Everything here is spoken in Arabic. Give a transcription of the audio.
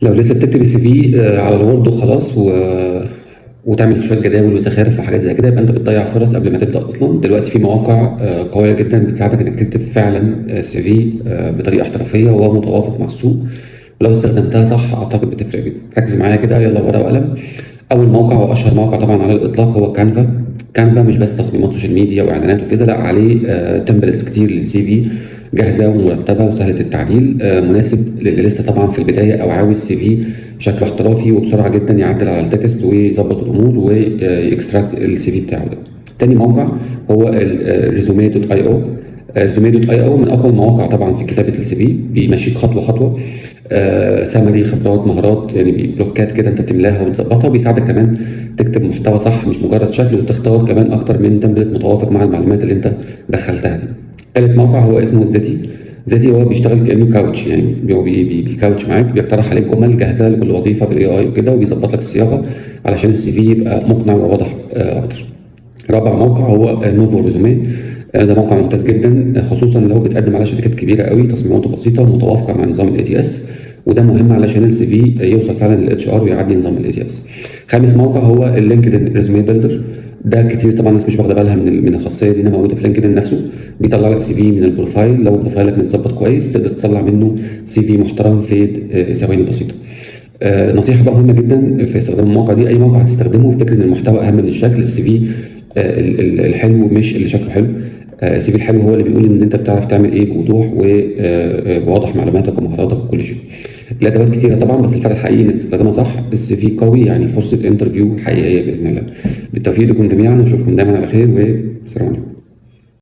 لو لسه بتكتب السي في على الوورد وخلاص وتعمل شويه جداول وزخارف وحاجات زي كده، يبقى انت بتضيع فرص قبل ما تبدا اصلا. دلوقتي في مواقع قويه جدا بتساعدك انك تكتب فعلا سي في بطريقه احترافيه ومتوافق مع السوق. ولو استخدمتها صح اعتقد بتفرق جدا. ركز معايا كده، يلا ورقه وقلم. اول موقع واشهر موقع طبعا على الاطلاق هو كانفا. كانفا مش بس تصميمات سوشيال ميديا واعلانات وكده، لا، عليه تمبلتس كتير للسي في، جاهزه ومرتبه وسهله التعديل، مناسب للي لسه طبعا في البدايه او عاوز سي في شكله احترافي وبسرعه جدا يعدل على التكست ويظبط الامور ويكستراكت السي في بتاعه ده. تاني موقع هو الريزومي دوت اي او. ريزومي دوت اي او من اقوى المواقع طبعا في كتابه السي في، بيمشيك خطوه خطوه، سمري، خبرات، مهارات، يعني بلوكات كده انت بتملاها وتظبطها. وبيساعدك كمان تكتب محتوى صح مش مجرد شكل، وتختار كمان اكتر من تمبلت متوافق مع المعلومات اللي انت دخلتها دي. ثالث موقع هو اسمه ذاتي. ذاتي هو بيشتغل كانه كاوتش، يعني هو بيكاوتش معاك، بيقترح عليك جمل جاهزه لكل وظيفه بالاي اي وكده، وبيظبط لك الصياغه علشان السي في يبقى مقنع وواضح اكتر. رابع موقع هو نوفو ريزومي. ده موقع ممتاز جدا، خصوصا لو بتقدم على شركات كبيره قوي، تصميماته بسيطه ومتوافقه مع نظام الاي تي اس، وده مهم علشان السي في يوصل فعلا للاتش ار ويعدي نظام الاي تي اس. خامس موقع هو اللينكدين ريزومي بيلدر. ده كتير طبعا الناس مش واخده بالها من الخاصيه دي، انها موجوده في لينكدين نفسه. بيطلع لك سي في من البروفايل، لو بروفايلك متظبط كويس تقدر تطلع منه سي في محترم في ثواني بسيطه. نصيحه بقى مهمه جدا في استخدام المواقع دي، اي موقع هتستخدمه افتكر ان المحتوى اهم من الشكل. السي في الحلو مش اللي شكله حلو. السي في الحلو هو اللي بيقول ان انت بتعرف تعمل ايه بوضوح وبواضح معلوماتك ومهاراتك وكل شيء. الادوات كتيره طبعا، بس الفرق الحقيقي انك تستخدمها صح. السي في قوي يعني فرصه انترفيو حقيقيه باذن الله. بالتوفيق لكم جميعا، واشوفكم دايما على خير، والسلام عليكم.